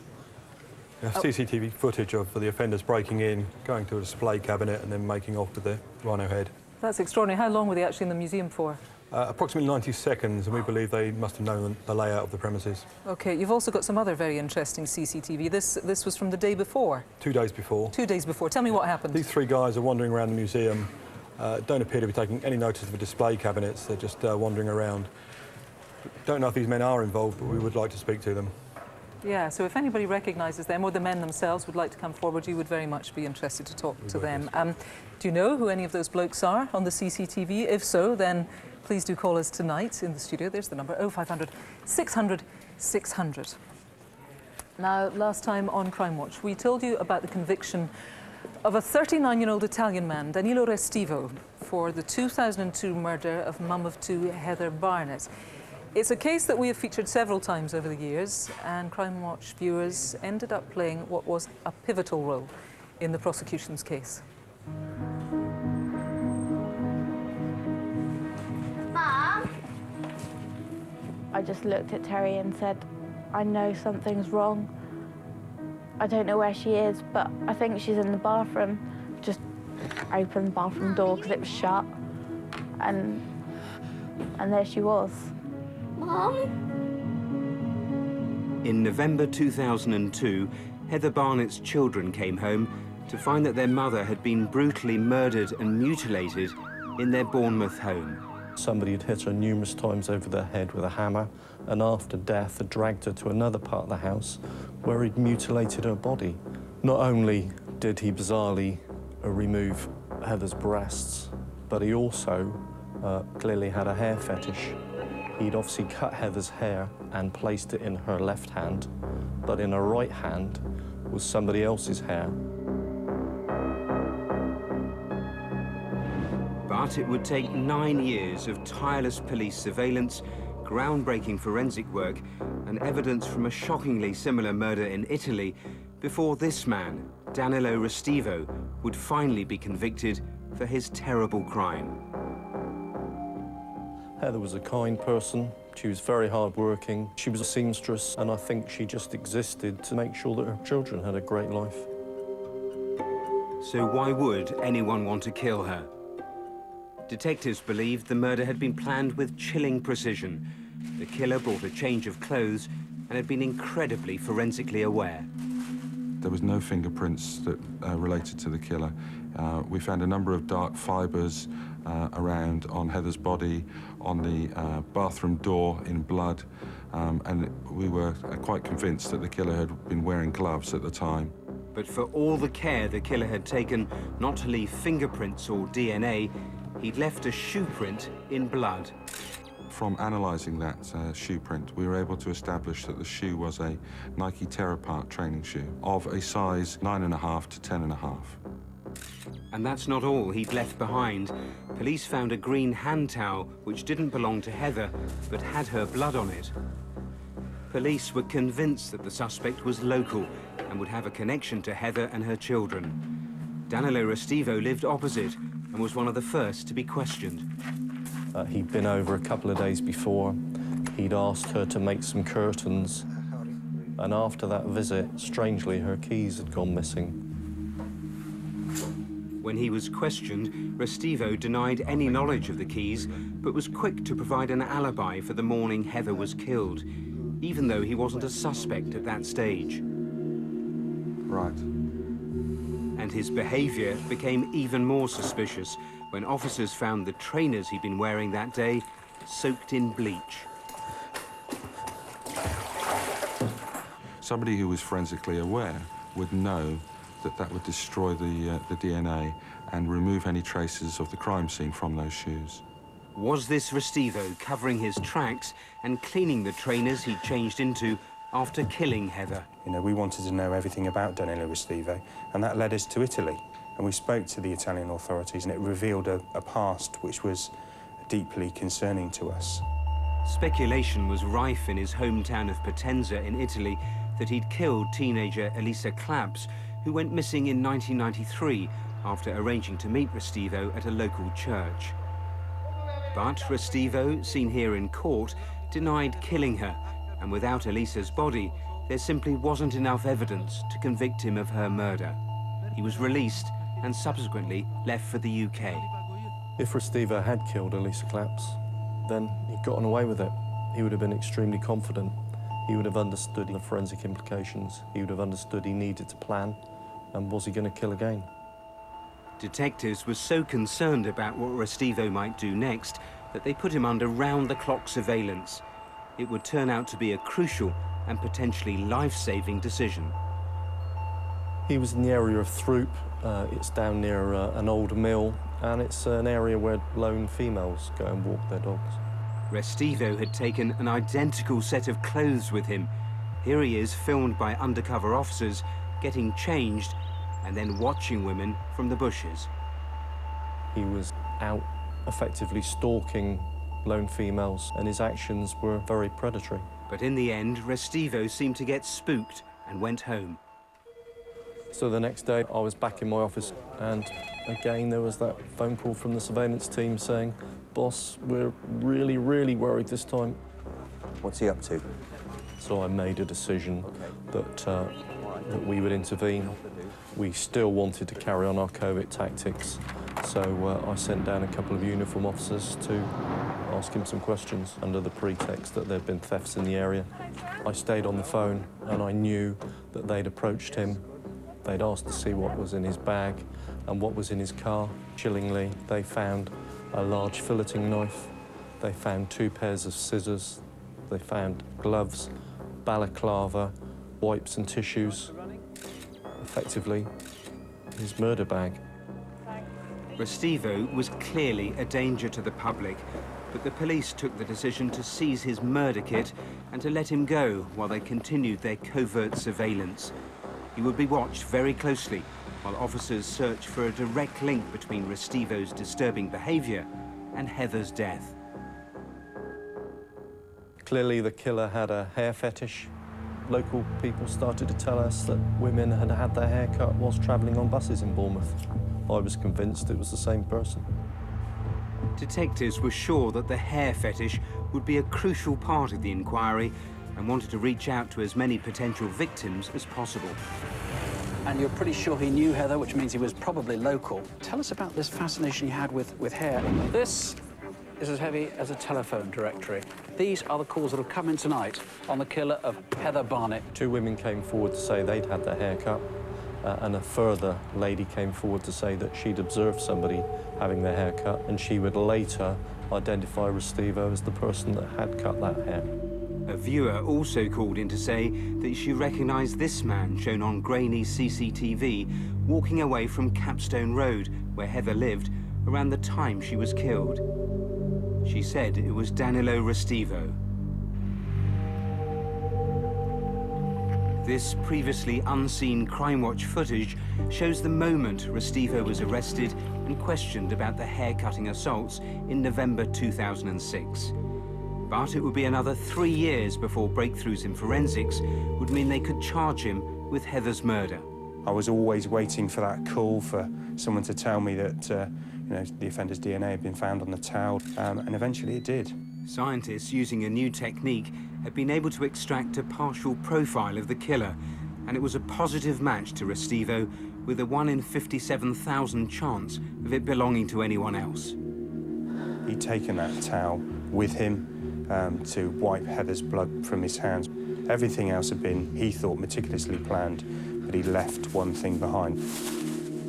We have CCTV footage of the offenders breaking in, going to a display cabinet and then making off with the rhino head. That's extraordinary. How long were they actually in the museum for? Approximately 90 seconds, and we believe they must have known the layout of the premises. OK, you've also got some other very interesting CCTV. This was from the day before? 2 days before. 2 days before. Tell me what happened. These three guys are wandering around the museum, don't appear to be taking any notice of the display cabinets. They're just wandering around. Don't know if these men are involved, but we would like to speak to them. Yeah, so if anybody recognises them or the men themselves would like to come forward, you would very much be interested to talk to them. Do you know who any of those blokes are on the CCTV? If so, then please do call us tonight in the studio. There's the number, 0500 600 600. Now, last time on Crimewatch, we told you about the conviction of a 39-year-old Italian man, Danilo Restivo, for the 2002 murder of mum of two, Heather Barnett. It's a case that we have featured several times over the years, and Crimewatch viewers ended up playing what was a pivotal role in the prosecution's case. Mum? I just looked at Terry and said, I know something's wrong. I don't know where she is, but I think she's in the bathroom. Just opened the bathroom door because it was shut, and there she was. Mum? In November 2002, Heather Barnett's children came home to find that their mother had been brutally murdered and mutilated in their Bournemouth home. Somebody had hit her numerous times over the head with a hammer, and after death had dragged her to another part of the house where he'd mutilated her body. Not only did he bizarrely remove Heather's breasts, but he also clearly had a hair fetish. He'd obviously cut Heather's hair and placed it in her left hand, but in her right hand was somebody else's hair. But it would take 9 years of tireless police surveillance, groundbreaking forensic work, and evidence from a shockingly similar murder in Italy before this man, Danilo Restivo, would finally be convicted for his terrible crime. Heather was a kind person. She was very hard-working. She was a seamstress, and I think she just existed to make sure that her children had a great life. So why would anyone want to kill her? Detectives believed the murder had been planned with chilling precision. The killer brought a change of clothes and had been incredibly forensically aware. There was no fingerprints that related to the killer. We found a number of dark fibres around on Heather's body, on the bathroom door in blood, and we were quite convinced that the killer had been wearing gloves at the time. But for all the care the killer had taken not to leave fingerprints or DNA, he'd left a shoe print in blood. From analysing that shoe print, we were able to establish that the shoe was a Nike Terrapart training shoe of a size 9.5 to 10.5. And that's not all he'd left behind. Police found a green hand towel which didn't belong to Heather, but had her blood on it. Police were convinced that the suspect was local and would have a connection to Heather and her children. Danilo Restivo lived opposite and was one of the first to be questioned. He'd been over a couple of days before. He'd asked her to make some curtains, and after that visit, strangely, her keys had gone missing. When he was questioned, Restivo denied any knowledge of the keys, but was quick to provide an alibi for the morning Heather was killed, even though he wasn't a suspect at that stage. Right. And his behaviour became even more suspicious when officers found the trainers he'd been wearing that day soaked in bleach. Somebody who was forensically aware would know that that would destroy the DNA and remove any traces of the crime scene from those shoes. Was this Restivo covering his tracks and cleaning the trainers he'd changed into after killing Heather? You know, we wanted to know everything about Danilo Restivo, and that led us to Italy. And we spoke to the Italian authorities, and it revealed a past which was deeply concerning to us. Speculation was rife in his hometown of Potenza in Italy that he'd killed teenager Elisa Claps, who went missing in 1993 after arranging to meet Restivo at a local church. But Restivo, seen here in court, denied killing her, and without Elisa's body, there simply wasn't enough evidence to convict him of her murder. He was released and subsequently left for the UK. If Restivo had killed Elisa Claps, then he'd gotten away with it. He would have been extremely confident. He would have understood the forensic implications. He would have understood he needed to plan, and was he going to kill again? Detectives were so concerned about what Restivo might do next that they put him under round-the-clock surveillance. It would turn out to be a crucial and potentially life-saving decision. He was in the area of Throop. It's down near an old mill, and it's an area where lone females go and walk their dogs. Restivo had taken an identical set of clothes with him. Here he is, filmed by undercover officers, getting changed and then watching women from the bushes. He was out effectively stalking lone females, and his actions were very predatory. But in the end, Restivo seemed to get spooked and went home. So the next day, I was back in my office, and again there was that phone call from the surveillance team saying, "Boss, we're really, really worried this time." What's he up to? So I made a decision that we would intervene. We still wanted to carry on our covert tactics, so I sent down a couple of uniform officers to ask him some questions under the pretext that there'd been thefts in the area. I stayed on the phone, and I knew that they'd approached him. They'd asked to see what was in his bag and what was in his car. Chillingly, they found a large filleting knife. They found 2 pairs of scissors. They found gloves, balaclava, wipes and tissues. Effectively, his murder bag. Restivo was clearly a danger to the public, but the police took the decision to seize his murder kit and to let him go while they continued their covert surveillance. He would be watched very closely while officers searched for a direct link between Restivo's disturbing behaviour and Heather's death. Clearly, the killer had a hair fetish. Local people started to tell us that women had had their hair cut whilst travelling on buses in Bournemouth. I was convinced it was the same person. Detectives were sure that the hair fetish would be a crucial part of the inquiry and wanted to reach out to as many potential victims as possible. And you're pretty sure he knew Heather, which means he was probably local. Tell us about this fascination he had with hair. This is as heavy as a telephone directory. These are the calls that have come in tonight on the killer of Heather Barnett. 2 women came forward to say they'd had their hair cut, and a further lady came forward to say that she'd observed somebody having their hair cut, and she would later identify Restivo as the person that had cut that hair. A viewer also called in to say that she recognised this man shown on grainy CCTV walking away from Capstone Road, where Heather lived, around the time she was killed. She said it was Danilo Restivo. This previously unseen Crimewatch footage shows the moment Restivo was arrested and questioned about the hair-cutting assaults in November 2006. But it would be another 3 years before breakthroughs in forensics would mean they could charge him with Heather's murder. I was always waiting for that call for someone to tell me that the offender's DNA had been found on the towel, and eventually it did. Scientists using a new technique had been able to extract a partial profile of the killer, and it was a positive match to Restivo, with a 1 in 57,000 chance of it belonging to anyone else. He'd taken that towel with him to wipe Heather's blood from his hands. Everything else had been, he thought, meticulously planned, but he left one thing behind.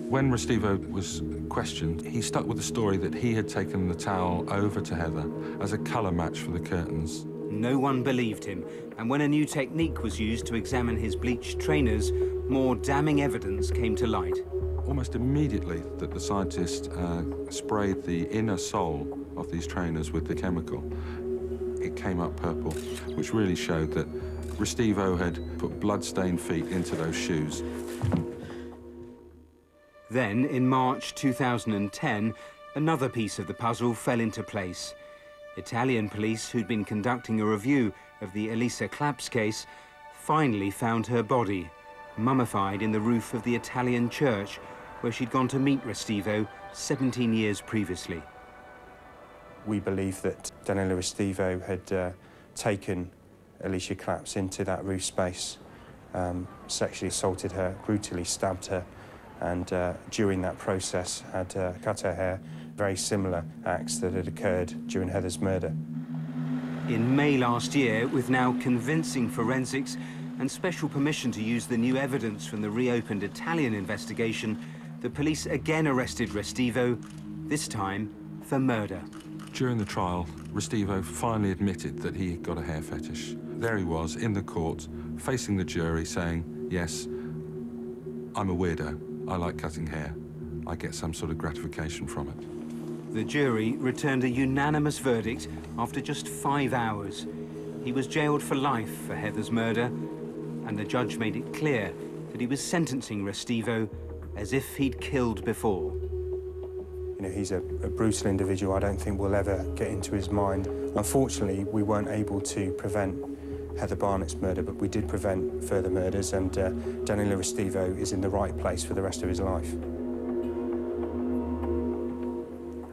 When Restivo was questioned, he stuck with the story that he had taken the towel over to Heather as a colour match for the curtains. No one believed him, and when a new technique was used to examine his bleached trainers, more damning evidence came to light. Almost immediately that the scientist sprayed the inner sole of these trainers with the chemical, it came up purple, which really showed that Restivo had put blood-stained feet into those shoes. Then, in March 2010, another piece of the puzzle fell into place. Italian police, who'd been conducting a review of the Elisa Claps case, finally found her body, mummified in the roof of the Italian church, where she'd gone to meet Restivo 17 years previously. We believe that Danilo Restivo had taken Alicia Claps into that roof space, sexually assaulted her, brutally stabbed her, and during that process had cut her hair very similar acts that had occurred during Heather's murder. In May last year, with now convincing forensics and special permission to use the new evidence from the reopened Italian investigation, the police again arrested Restivo, this time for murder. During the trial, Restivo finally admitted that he had got a hair fetish. There he was in the court, facing the jury, saying, yes, I'm a weirdo. I like cutting hair. I get some sort of gratification from it. The jury returned a unanimous verdict after just 5 hours. He was jailed for life for Heather's murder, and the judge made it clear that he was sentencing Restivo as if he'd killed before. You know, he's a brutal individual. I don't think we'll ever get into his mind. Unfortunately, we weren't able to prevent Heather Barnett's murder, but we did prevent further murders, and Danilo Restivo is in the right place for the rest of his life.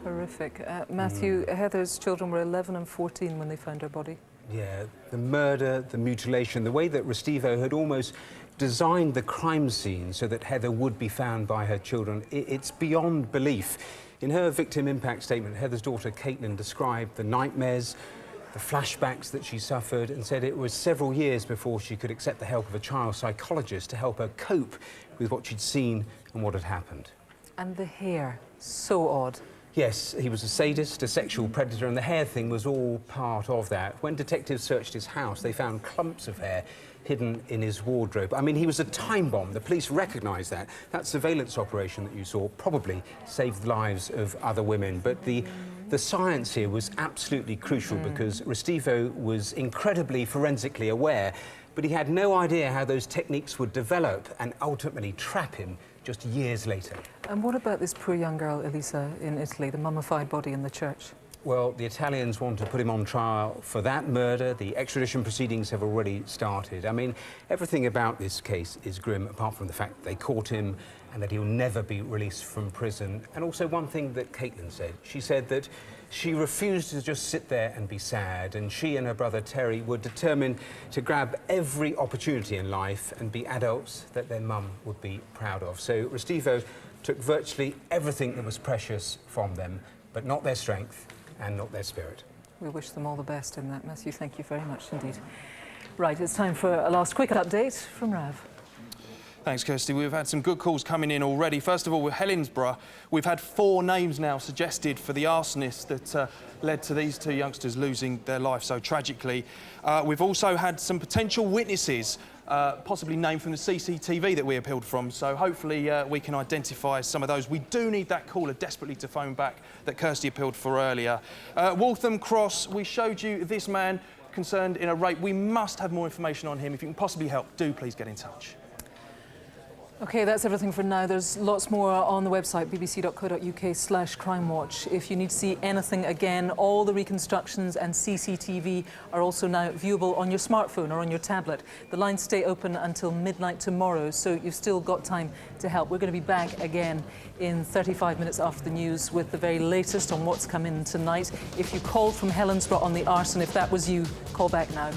Horrific. Matthew, Heather's children were 11 and 14 when they found her body. Yeah, the murder, the mutilation, the way that Restivo had almost designed the crime scene so that Heather would be found by her children, it's beyond belief. In her victim impact statement, Heather's daughter Caitlin described the nightmares, the flashbacks that she suffered, and said it was several years before she could accept the help of a child psychologist to help her cope with what she'd seen and what had happened. And the hair, so odd. Yes, he was a sadist, a sexual predator, and the hair thing was all part of that. When detectives searched his house, they found clumps of hair hidden in his wardrobe. I mean, he was a time bomb. The police recognised that. That surveillance operation that you saw probably saved the lives of other women. But the science here was absolutely crucial because Restivo was incredibly forensically aware, but he had no idea how those techniques would develop and ultimately trap him just years later. And what about this poor young girl, Elisa, in Italy, the mummified body in the church? Well, the Italians want to put him on trial for that murder. The extradition proceedings have already started. I mean, everything about this case is grim, apart from the fact they caught him and that he'll never be released from prison. And also one thing that Caitlin said. She said that she refused to just sit there and be sad, and she and her brother Terry were determined to grab every opportunity in life and be adults that their mum would be proud of. So Restivo took virtually everything that was precious from them, but not their strength and not their spirit. We wish them all the best in that, Matthew. Thank you very much indeed. Right, it's time for a last quick update from Rav. Thanks, Kirsty. We've had some good calls coming in already. First of all, with Helensburgh, we've had 4 names now suggested for the arsonist that led to these 2 youngsters losing their life so tragically. We've also had some potential witnesses, possibly named from the CCTV that we appealed from, so hopefully we can identify some of those. We do need that caller desperately to phone back that Kirsty appealed for earlier. Waltham Cross, we showed you this man concerned in a rape. We must have more information on him. If you can possibly help, do please get in touch. OK, that's everything for now. There's lots more on the website, bbc.co.uk/crimewatch. If you need to see anything again, all the reconstructions and CCTV are also now viewable on your smartphone or on your tablet. The lines stay open until midnight tomorrow, so you've still got time to help. We're going to be back again in 35 minutes after the news with the very latest on what's come in tonight. If you called from Helensburgh on the arson, if that was you, call back now.